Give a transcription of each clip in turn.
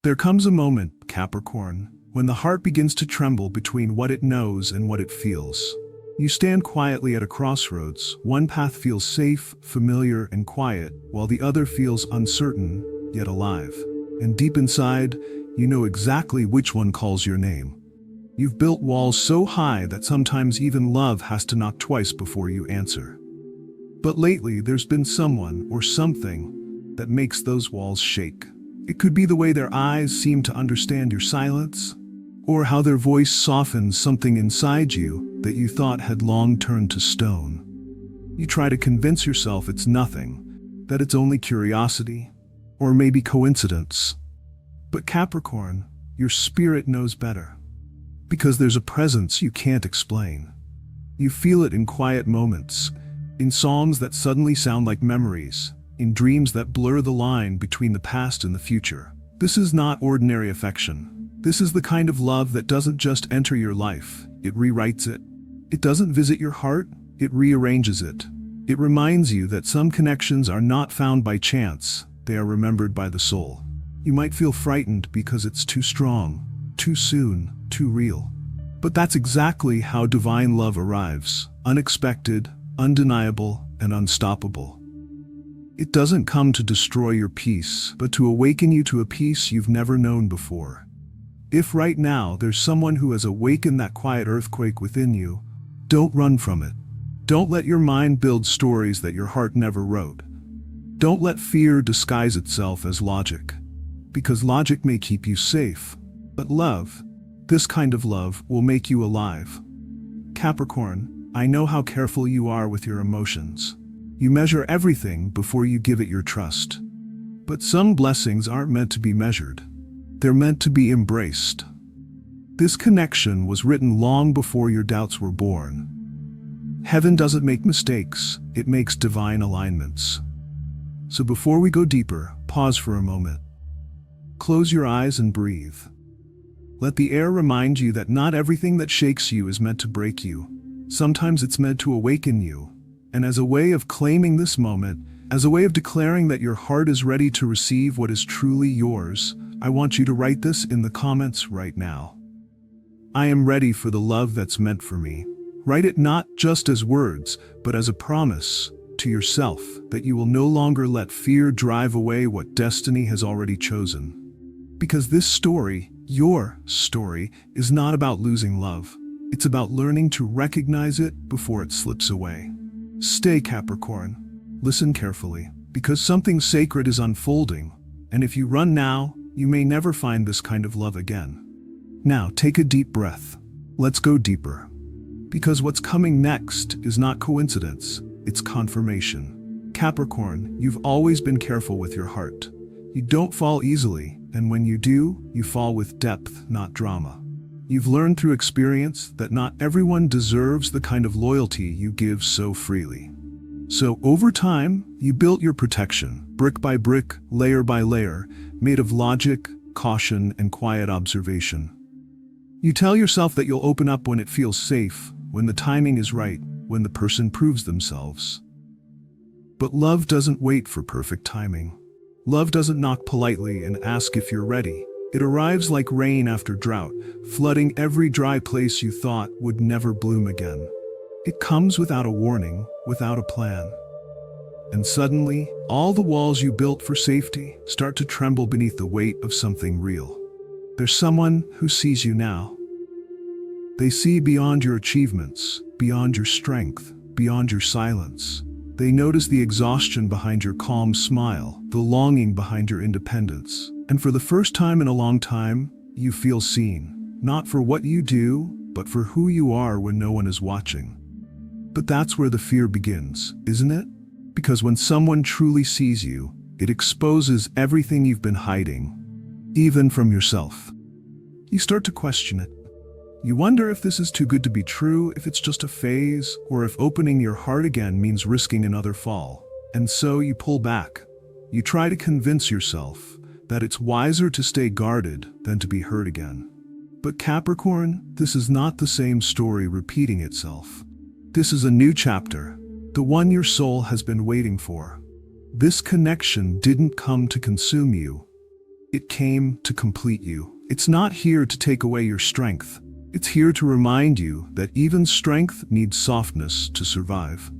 There comes a moment, Capricorn, when the heart begins to tremble between what it knows and what it feels. You stand quietly at a crossroads. One path feels safe, familiar, and quiet, while the other feels uncertain, yet alive. And deep inside, you know exactly which one calls your name. You've built walls so high that sometimes even love has to knock twice before you answer. But lately, there's been someone or something that makes those walls shake. It could be the way their eyes seem to understand your silence, or how their voice softens something inside you that you thought had long turned to stone. You try to convince yourself it's nothing, that it's only curiosity, or maybe coincidence. But Capricorn, your spirit knows better. Because there's a presence you can't explain. You feel it in quiet moments, in songs that suddenly sound like memories, in dreams that blur the line between the past and the future. This is not ordinary affection. This is the kind of love that doesn't just enter your life, it rewrites it. It doesn't visit your heart, it rearranges it. It reminds you that some connections are not found by chance, they are remembered by the soul. You might feel frightened because it's too strong, too soon, too real. But that's exactly how divine love arrives, unexpected, undeniable, and unstoppable. It doesn't come to destroy your peace, but to awaken you to a peace you've never known before. If right now there's someone who has awakened that quiet earthquake within you, don't run from it. Don't let your mind build stories that your heart never wrote. Don't let fear disguise itself as logic, because logic may keep you safe, but love, this kind of love, will make you alive. Capricorn, I know how careful you are with your emotions. You measure everything before you give it your trust. But some blessings aren't meant to be measured. They're meant to be embraced. This connection was written long before your doubts were born. Heaven doesn't make mistakes, it makes divine alignments. So before we go deeper, pause for a moment. Close your eyes and breathe. Let the air remind you that not everything that shakes you is meant to break you. Sometimes it's meant to awaken you. And as a way of claiming this moment, as a way of declaring that your heart is ready to receive what is truly yours, I want you to write this in the comments right now. I am ready for the love that's meant for me. Write it not just as words, but as a promise to yourself that you will no longer let fear drive away what destiny has already chosen. Because this story, your story, is not about losing love. It's about learning to recognize it before it slips away. Stay, Capricorn. Listen carefully, because something sacred is unfolding, and if you run now, you may never find this kind of love again. Now, take a deep breath. Let's go deeper. Because what's coming next is not coincidence, it's confirmation. Capricorn, you've always been careful with your heart. You don't fall easily, and when you do, you fall with depth, not drama. You've learned through experience that not everyone deserves the kind of loyalty you give so freely. So over time, you built your protection, brick by brick, layer by layer, made of logic, caution, and quiet observation. You tell yourself that you'll open up when it feels safe, when the timing is right, when the person proves themselves. But love doesn't wait for perfect timing. Love doesn't knock politely and ask if you're ready. It arrives like rain after drought, flooding every dry place you thought would never bloom again. It comes without a warning, without a plan. And suddenly, all the walls you built for safety start to tremble beneath the weight of something real. There's someone who sees you now. They see beyond your achievements, beyond your strength, beyond your silence. They notice the exhaustion behind your calm smile, the longing behind your independence. And for the first time in a long time, you feel seen, not for what you do, but for who you are when no one is watching. But that's where the fear begins, isn't it? Because when someone truly sees you, it exposes everything you've been hiding, even from yourself. You start to question it. You wonder if this is too good to be true, if it's just a phase, or if opening your heart again means risking another fall. And so you pull back. You try to convince yourself that it's wiser to stay guarded than to be hurt again. But Capricorn, this is not the same story repeating itself. This is a new chapter, the one your soul has been waiting for. This connection didn't come to consume you. It came to complete you. It's not here to take away your strength. It's here to remind you that even strength needs softness to survive.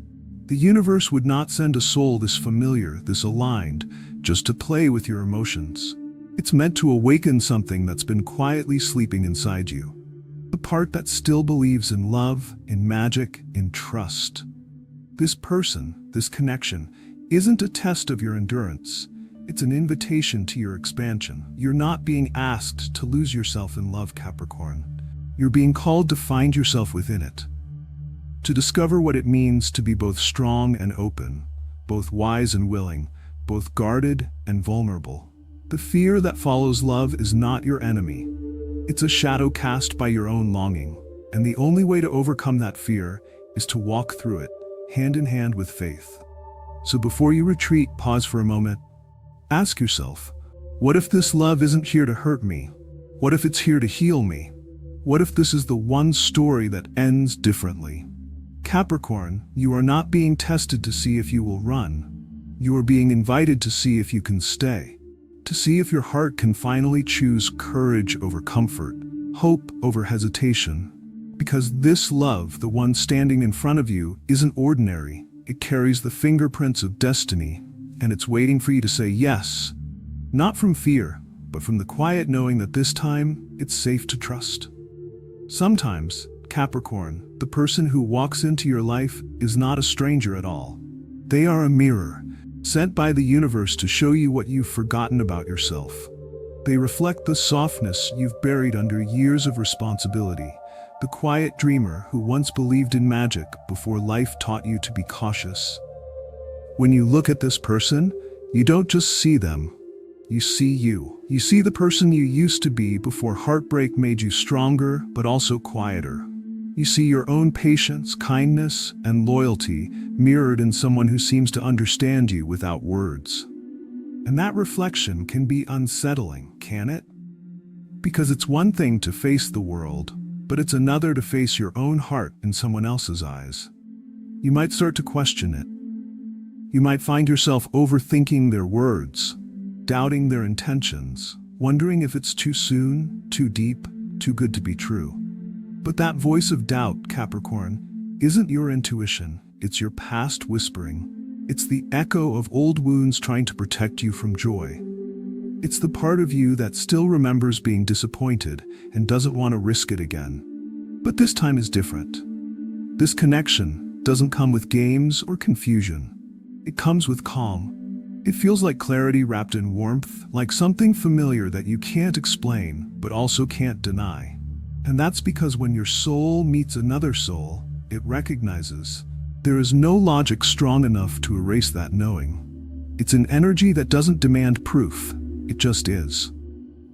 The universe would not send a soul this familiar, this aligned, just to play with your emotions. It's meant to awaken something that's been quietly sleeping inside you. The part that still believes in love, in magic, in trust. This person, this connection, isn't a test of your endurance. It's an invitation to your expansion. You're not being asked to lose yourself in love, Capricorn. You're being called to find yourself within it. To discover what it means to be both strong and open, both wise and willing, both guarded and vulnerable. The fear that follows love is not your enemy. It's a shadow cast by your own longing, and the only way to overcome that fear is to walk through it, hand in hand with faith. So before you retreat, pause for a moment. Ask yourself, what if this love isn't here to hurt me? What if it's here to heal me? What if this is the one story that ends differently? Capricorn, you are not being tested to see if you will run. You are being invited to see if you can stay. To see if your heart can finally choose courage over comfort, hope over hesitation. Because this love, the one standing in front of you, isn't ordinary. It carries the fingerprints of destiny, and it's waiting for you to say yes. Not from fear, but from the quiet knowing that this time, it's safe to trust. Sometimes, Capricorn, the person who walks into your life is not a stranger at all. They are a mirror, sent by the universe to show you what you've forgotten about yourself. They reflect the softness you've buried under years of responsibility, the quiet dreamer who once believed in magic before life taught you to be cautious. When you look at this person, you don't just see them, you see you. You see the person you used to be before heartbreak made you stronger, but also quieter. You see your own patience, kindness, and loyalty mirrored in someone who seems to understand you without words. And that reflection can be unsettling, can it? Because it's one thing to face the world, but it's another to face your own heart in someone else's eyes. You might start to question it. You might find yourself overthinking their words, doubting their intentions, wondering if it's too soon, too deep, too good to be true. But that voice of doubt, Capricorn, isn't your intuition, it's your past whispering. It's the echo of old wounds trying to protect you from joy. It's the part of you that still remembers being disappointed and doesn't want to risk it again. But this time is different. This connection doesn't come with games or confusion. It comes with calm. It feels like clarity wrapped in warmth, like something familiar that you can't explain, but also can't deny. And that's because when your soul meets another soul, it recognizes there is no logic strong enough to erase that knowing. It's an energy that doesn't demand proof, it just is.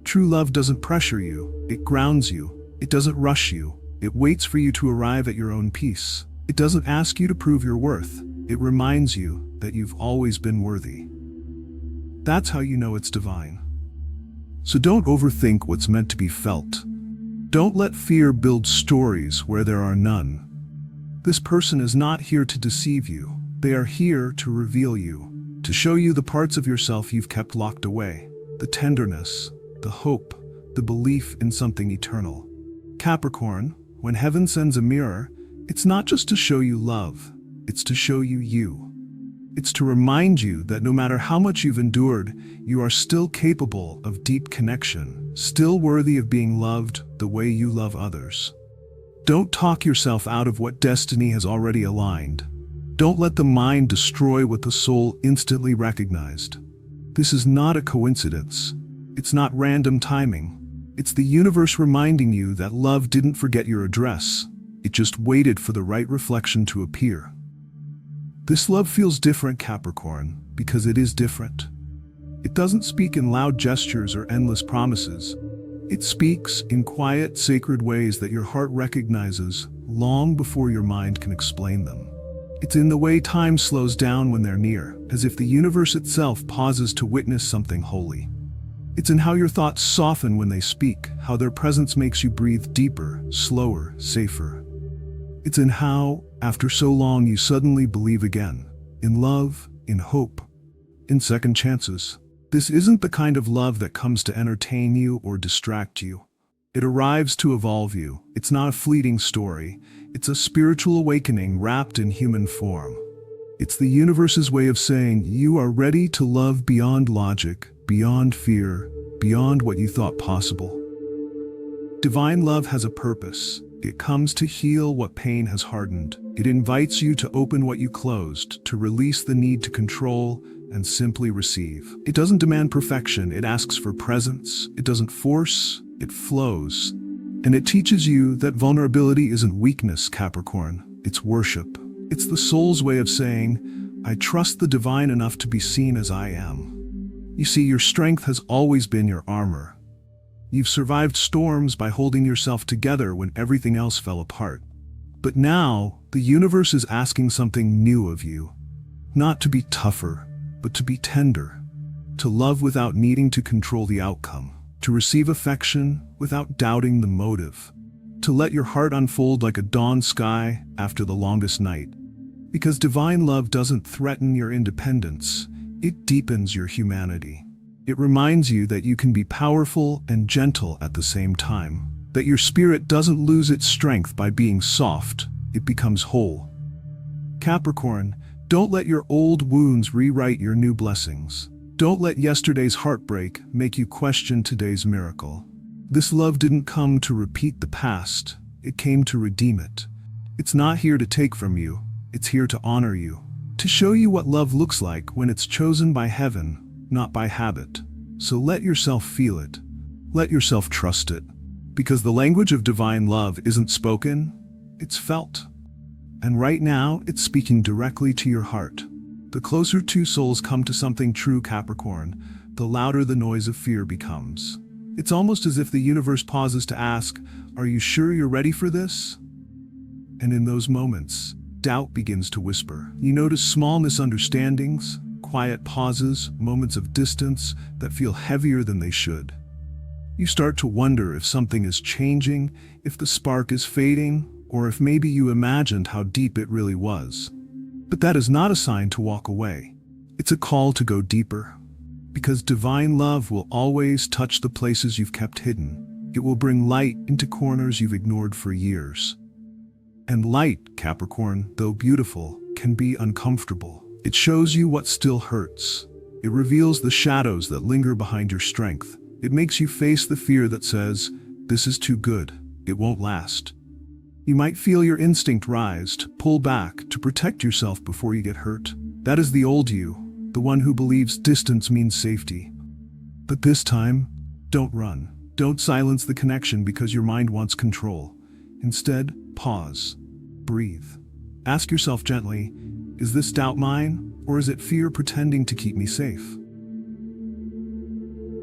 True love doesn't pressure you, it grounds you. It doesn't rush you, it waits for you to arrive at your own peace. It doesn't ask you to prove your worth, it reminds you that you've always been worthy. That's how you know it's divine. So don't overthink what's meant to be felt. Don't let fear build stories where there are none. This person is not here to deceive you. They are here to reveal you, to show you the parts of yourself you've kept locked away, the tenderness, the hope, the belief in something eternal. Capricorn, when heaven sends a mirror, it's not just to show you love, it's to show you you. It's to remind you that no matter how much you've endured, you are still capable of deep connection, still worthy of being loved the way you love others. Don't talk yourself out of what destiny has already aligned. Don't let the mind destroy what the soul instantly recognized. This is not a coincidence. It's not random timing. It's the universe reminding you that love didn't forget your address. It just waited for the right reflection to appear. This love feels different, Capricorn, because it is different. It doesn't speak in loud gestures or endless promises. It speaks in quiet, sacred ways that your heart recognizes long before your mind can explain them. It's in the way time slows down when they're near, as if the universe itself pauses to witness something holy. It's in how your thoughts soften when they speak, how their presence makes you breathe deeper, slower, safer. It's in how, after so long, you suddenly believe again, in love, in hope, in second chances. This isn't the kind of love that comes to entertain you or distract you. It arrives to evolve you. It's not a fleeting story. It's a spiritual awakening wrapped in human form. It's the universe's way of saying you are ready to love beyond logic, beyond fear, beyond what you thought possible. Divine love has a purpose. It comes to heal what pain has hardened. It invites you to open what you closed, to release the need to control, and simply receive. It doesn't demand perfection. It asks for presence. It doesn't force. It flows. And it teaches you that vulnerability isn't weakness, Capricorn. It's worship. It's the soul's way of saying, I trust the divine enough to be seen as I am. You see, your strength has always been your armor. You've survived storms by holding yourself together when everything else fell apart. But now, the universe is asking something new of you. Not to be tougher, but to be tender. To love without needing to control the outcome. To receive affection without doubting the motive. To let your heart unfold like a dawn sky after the longest night. Because divine love doesn't threaten your independence, it deepens your humanity. It reminds you that you can be powerful and gentle at the same time. That your spirit doesn't lose its strength by being soft, it becomes whole. Capricorn, don't let your old wounds rewrite your new blessings. Don't let yesterday's heartbreak make you question today's miracle. This love didn't come to repeat the past, it came to redeem it. It's not here to take from you, it's here to honor you. To show you what love looks like when it's chosen by heaven, not by habit. So let yourself feel it. Let yourself trust it. Because the language of divine love isn't spoken, it's felt. And right now, it's speaking directly to your heart. The closer two souls come to something true, Capricorn, the louder the noise of fear becomes. It's almost as if the universe pauses to ask, are you sure you're ready for this? And in those moments, doubt begins to whisper. You notice small misunderstandings, quiet pauses, moments of distance that feel heavier than they should. You start to wonder if something is changing, if the spark is fading, or if maybe you imagined how deep it really was. But that is not a sign to walk away. It's a call to go deeper. Because divine love will always touch the places you've kept hidden. It will bring light into corners you've ignored for years. And light, Capricorn, though beautiful, can be uncomfortable. It shows you what still hurts. It reveals the shadows that linger behind your strength. It makes you face the fear that says, this is too good, it won't last. You might feel your instinct rise, to pull back, to protect yourself before you get hurt. That is the old you, the one who believes distance means safety. But this time, don't run. Don't silence the connection because your mind wants control. Instead, pause. Breathe. Ask yourself gently, is this doubt mine, or is it fear pretending to keep me safe?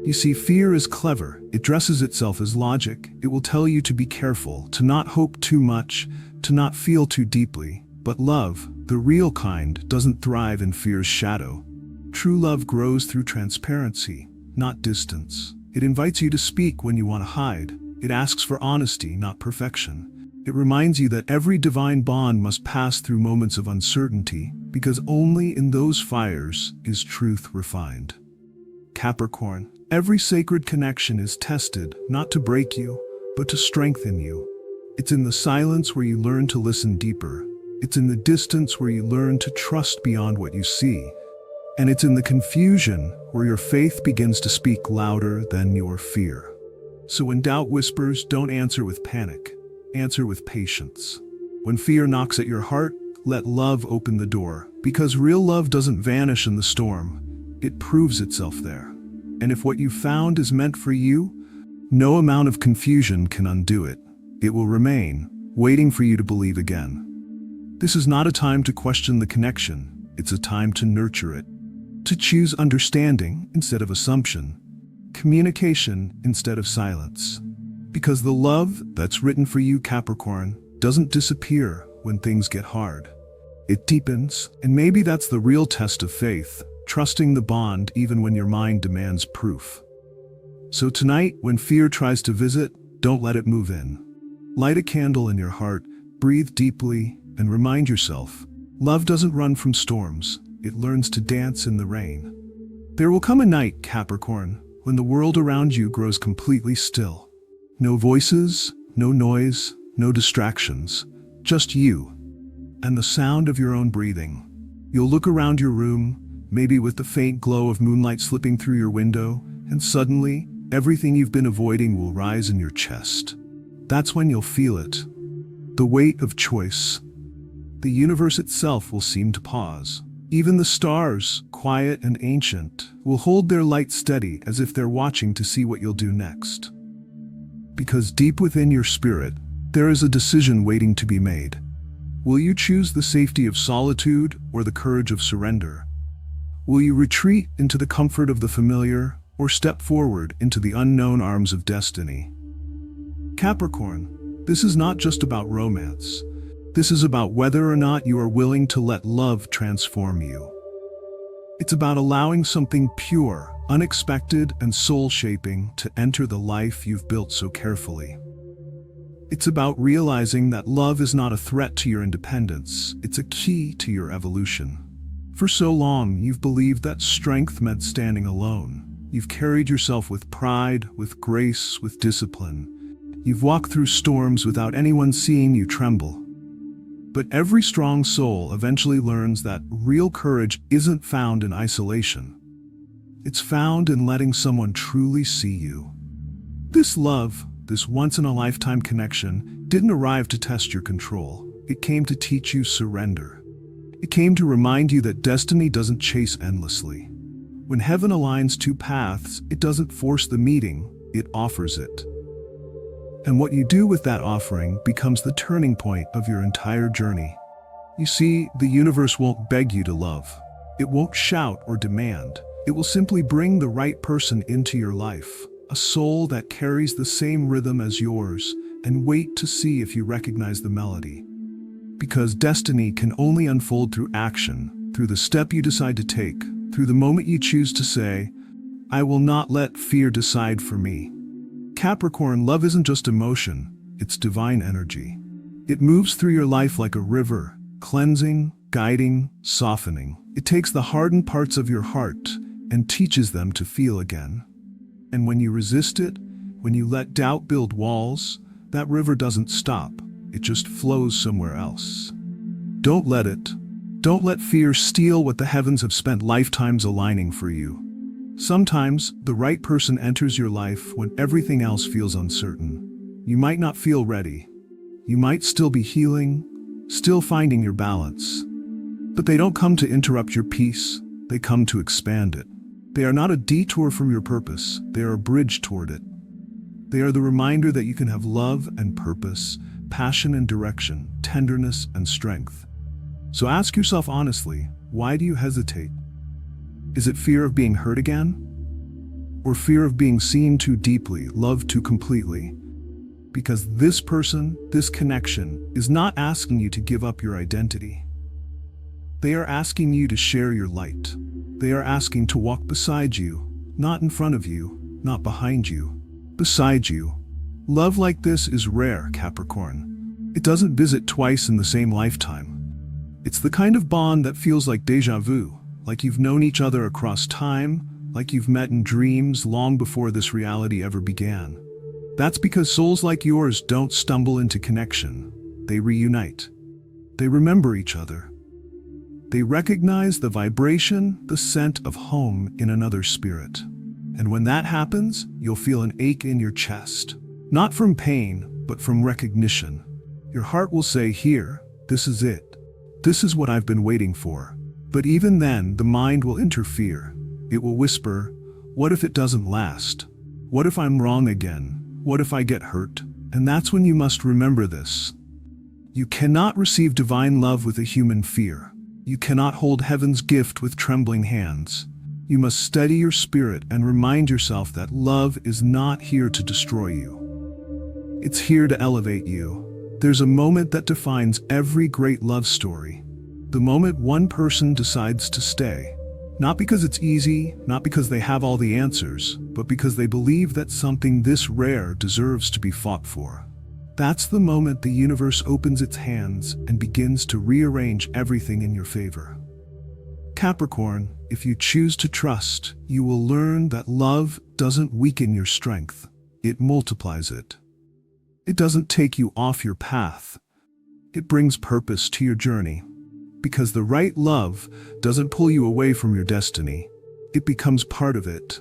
You see, fear is clever. It dresses itself as logic. It will tell you to be careful, to not hope too much, to not feel too deeply. But love, the real kind, doesn't thrive in fear's shadow. True love grows through transparency, not distance. It invites you to speak when you want to hide. It asks for honesty, not perfection. It reminds you that every divine bond must pass through moments of uncertainty, because only in those fires is truth refined. Capricorn, every sacred connection is tested, not to break you, but to strengthen you. It's in the silence where you learn to listen deeper. It's in the distance where you learn to trust beyond what you see. And it's in the confusion where your faith begins to speak louder than your fear. So when doubt whispers, don't answer with panic. Answer with patience. When fear knocks at your heart, let love open the door. Because real love doesn't vanish in the storm. It proves itself there. And if what you found is meant for you, no amount of confusion can undo it. It will remain, waiting for you to believe again. This is not a time to question the connection. It's a time to nurture it. To choose understanding instead of assumption. Communication instead of silence. Because the love that's written for you, Capricorn, doesn't disappear when things get hard. It deepens, and maybe that's the real test of faith, trusting the bond even when your mind demands proof. So tonight, when fear tries to visit, don't let it move in. Light a candle in your heart, breathe deeply, and remind yourself, love doesn't run from storms, it learns to dance in the rain. There will come a night, Capricorn, when the world around you grows completely still. No voices, no noise, no distractions, just you and the sound of your own breathing. You'll look around your room, maybe with the faint glow of moonlight slipping through your window, and suddenly, everything you've been avoiding will rise in your chest. That's when you'll feel it. The weight of choice. The universe itself will seem to pause. Even the stars, quiet and ancient, will hold their light steady as if they're watching to see what you'll do next. Because deep within your spirit, there is a decision waiting to be made. Will you choose the safety of solitude or the courage of surrender? Will you retreat into the comfort of the familiar or step forward into the unknown arms of destiny? Capricorn, this is not just about romance. This is about whether or not you are willing to let love transform you. It's about allowing something pure, unexpected, and soul-shaping to enter the life you've built so carefully. It's about realizing that love is not a threat to your independence, it's a key to your evolution. For so long, you've believed that strength meant standing alone. You've carried yourself with pride, with grace, with discipline. You've walked through storms without anyone seeing you tremble. But every strong soul eventually learns that real courage isn't found in isolation. It's found in letting someone truly see you. This love, this once-in-a-lifetime connection, didn't arrive to test your control. It came to teach you surrender. It came to remind you that destiny doesn't chase endlessly. When heaven aligns two paths, it doesn't force the meeting, it offers it. And what you do with that offering becomes the turning point of your entire journey. You see, the universe won't beg you to love. It won't shout or demand. It will simply bring the right person into your life, a soul that carries the same rhythm as yours, and wait to see if you recognize the melody. Because destiny can only unfold through action, through the step you decide to take, through the moment you choose to say, "I will not let fear decide for me." Capricorn, love isn't just emotion, it's divine energy. It moves through your life like a river, cleansing, guiding, softening. It takes the hardened parts of your heart and teaches them to feel again. And when you resist it, when you let doubt build walls, that river doesn't stop, it just flows somewhere else. Don't let it. Don't let fear steal what the heavens have spent lifetimes aligning for you. Sometimes, the right person enters your life when everything else feels uncertain. You might not feel ready. You might still be healing, still finding your balance. But they don't come to interrupt your peace, they come to expand it. They are not a detour from your purpose, they are a bridge toward it. They are the reminder that you can have love and purpose, passion and direction, tenderness and strength. So ask yourself honestly, why do you hesitate? Is it fear of being hurt again? Or fear of being seen too deeply, loved too completely? Because this person, this connection, is not asking you to give up your identity. They are asking you to share your light. They are asking to walk beside you, not in front of you, not behind you, beside you. Love like this is rare, Capricorn. It doesn't visit twice in the same lifetime. It's the kind of bond that feels like déjà vu, like you've known each other across time, like you've met in dreams long before this reality ever began. That's because souls like yours don't stumble into connection. They reunite. They remember each other. They recognize the vibration, the scent of home in another spirit. And when that happens, you'll feel an ache in your chest. Not from pain, but from recognition. Your heart will say, "Here, this is it. This is what I've been waiting for." But even then, the mind will interfere. It will whisper, "What if it doesn't last? What if I'm wrong again? What if I get hurt?" And that's when you must remember this. You cannot receive divine love with a human fear. You cannot hold heaven's gift with trembling hands. You must steady your spirit and remind yourself that love is not here to destroy you. It's here to elevate you. There's a moment that defines every great love story. The moment one person decides to stay. Not because it's easy, not because they have all the answers, but because they believe that something this rare deserves to be fought for. That's the moment the universe opens its hands and begins to rearrange everything in your favor. Capricorn, if you choose to trust, you will learn that love doesn't weaken your strength. It multiplies it. It doesn't take you off your path. It brings purpose to your journey. Because the right love doesn't pull you away from your destiny. It becomes part of it.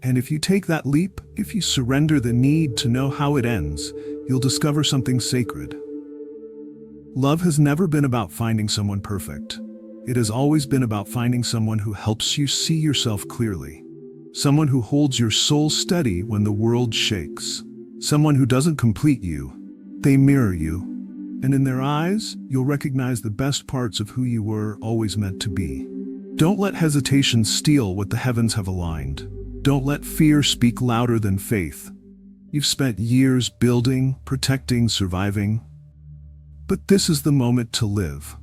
And if you take that leap, if you surrender the need to know how it ends, you'll discover something sacred. Love has never been about finding someone perfect. It has always been about finding someone who helps you see yourself clearly. Someone who holds your soul steady when the world shakes. Someone who doesn't complete you. They mirror you. And in their eyes, you'll recognize the best parts of who you were always meant to be. Don't let hesitation steal what the heavens have aligned. Don't let fear speak louder than faith. You've spent years building, protecting, surviving. But this is the moment to live.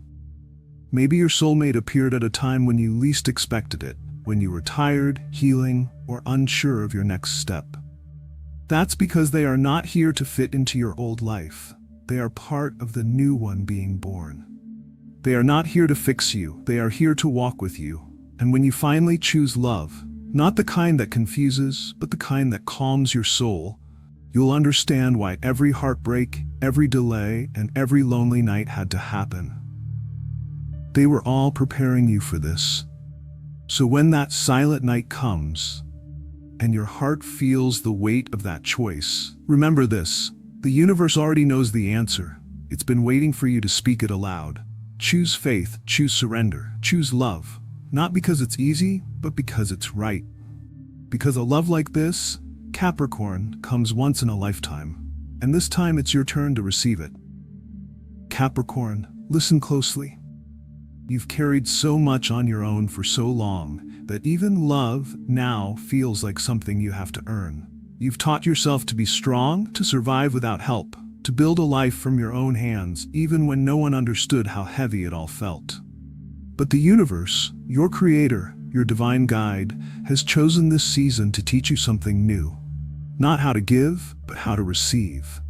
Maybe your soulmate appeared at a time when you least expected it, when you were tired, healing, or unsure of your next step. That's because they are not here to fit into your old life. They are part of the new one being born. They are not here to fix you. They are here to walk with you. And when you finally choose love, not the kind that confuses, but the kind that calms your soul, you'll understand why every heartbreak, every delay, and every lonely night had to happen. They were all preparing you for this. So when that silent night comes, and your heart feels the weight of that choice, remember this: the universe already knows the answer. It's been waiting for you to speak it aloud. Choose faith, choose surrender, choose love. Not because it's easy, but because it's right. Because a love like this, Capricorn, comes once in a lifetime. And this time it's your turn to receive it. Capricorn, listen closely. You've carried so much on your own for so long that even love now feels like something you have to earn. You've taught yourself to be strong, to survive without help, to build a life from your own hands, even when no one understood how heavy it all felt. But the universe, your creator, your divine guide, has chosen this season to teach you something new. Not how to give, but how to receive.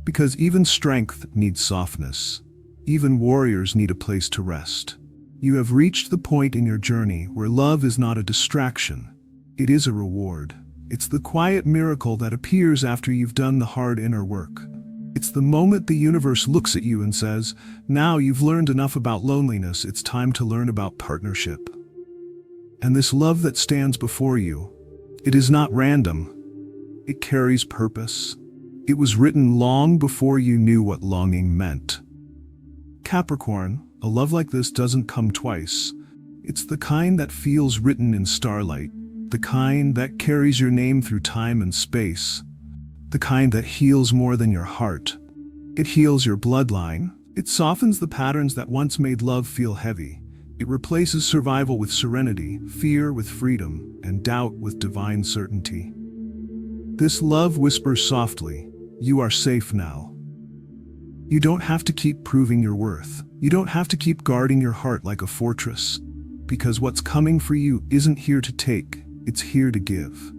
Because even strength needs softness. Even warriors need a place to rest. You have reached the point in your journey where love is not a distraction. It is a reward. It's the quiet miracle that appears after you've done the hard inner work. It's the moment the universe looks at you and says, "Now you've learned enough about loneliness, it's time to learn about partnership." And this love that stands before you, it is not random. It carries purpose. It was written long before you knew what longing meant. Capricorn, a love like this doesn't come twice. It's the kind that feels written in starlight, the kind that carries your name through time and space, the kind that heals more than your heart. It heals your bloodline. It softens the patterns that once made love feel heavy. It replaces survival with serenity, fear with freedom, and doubt with divine certainty. This love whispers softly, "You are safe now." You don't have to keep proving your worth. You don't have to keep guarding your heart like a fortress. Because what's coming for you isn't here to take, it's here to give.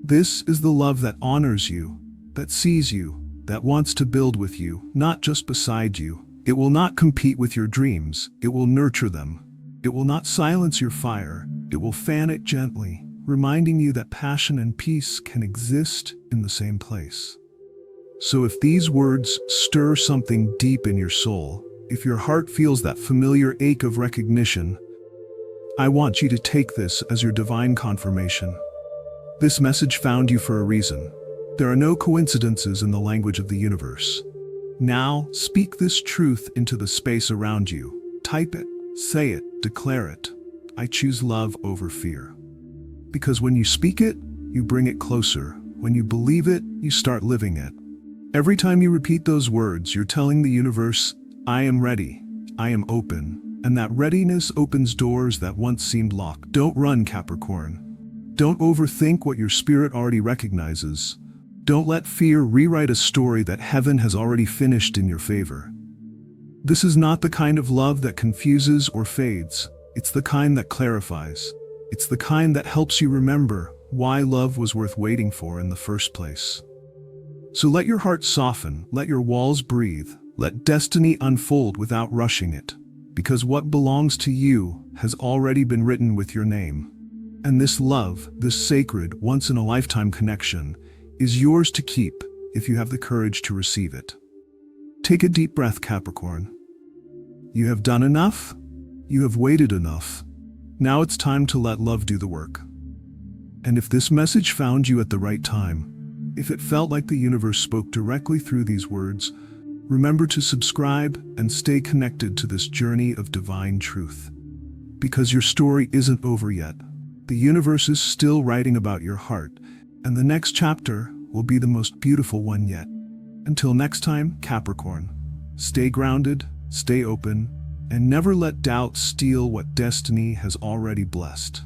This is the love that honors you, that sees you, that wants to build with you, not just beside you. It will not compete with your dreams, it will nurture them. It will not silence your fire, it will fan it gently, reminding you that passion and peace can exist in the same place. So if these words stir something deep in your soul, if your heart feels that familiar ache of recognition, I want you to take this as your divine confirmation. This message found you for a reason. There are no coincidences in the language of the universe. Now, speak this truth into the space around you. Type it, say it, declare it. I choose love over fear. Because when you speak it, you bring it closer. When you believe it, you start living it. Every time you repeat those words, you're telling the universe, I am ready, I am open, and that readiness opens doors that once seemed locked. Don't run, Capricorn. Don't overthink what your spirit already recognizes. Don't let fear rewrite a story that heaven has already finished in your favor. This is not the kind of love that confuses or fades. It's the kind that clarifies. It's the kind that helps you remember why love was worth waiting for in the first place. So let your heart soften, let your walls breathe, let destiny unfold without rushing it. because what belongs to you has already been written with your name. And this love, this sacred, once-in-a-lifetime connection, is yours to keep if you have the courage to receive it. Take a deep breath, Capricorn. You have done enough. You have waited enough. Now it's time to let love do the work. And if this message found you at the right time, if it felt like the universe spoke directly through these words, remember to subscribe and stay connected to this journey of divine truth. Because your story isn't over yet. The universe is still writing about your heart, and the next chapter will be the most beautiful one yet. Until next time, Capricorn, stay grounded, stay open, and never let doubt steal what destiny has already blessed.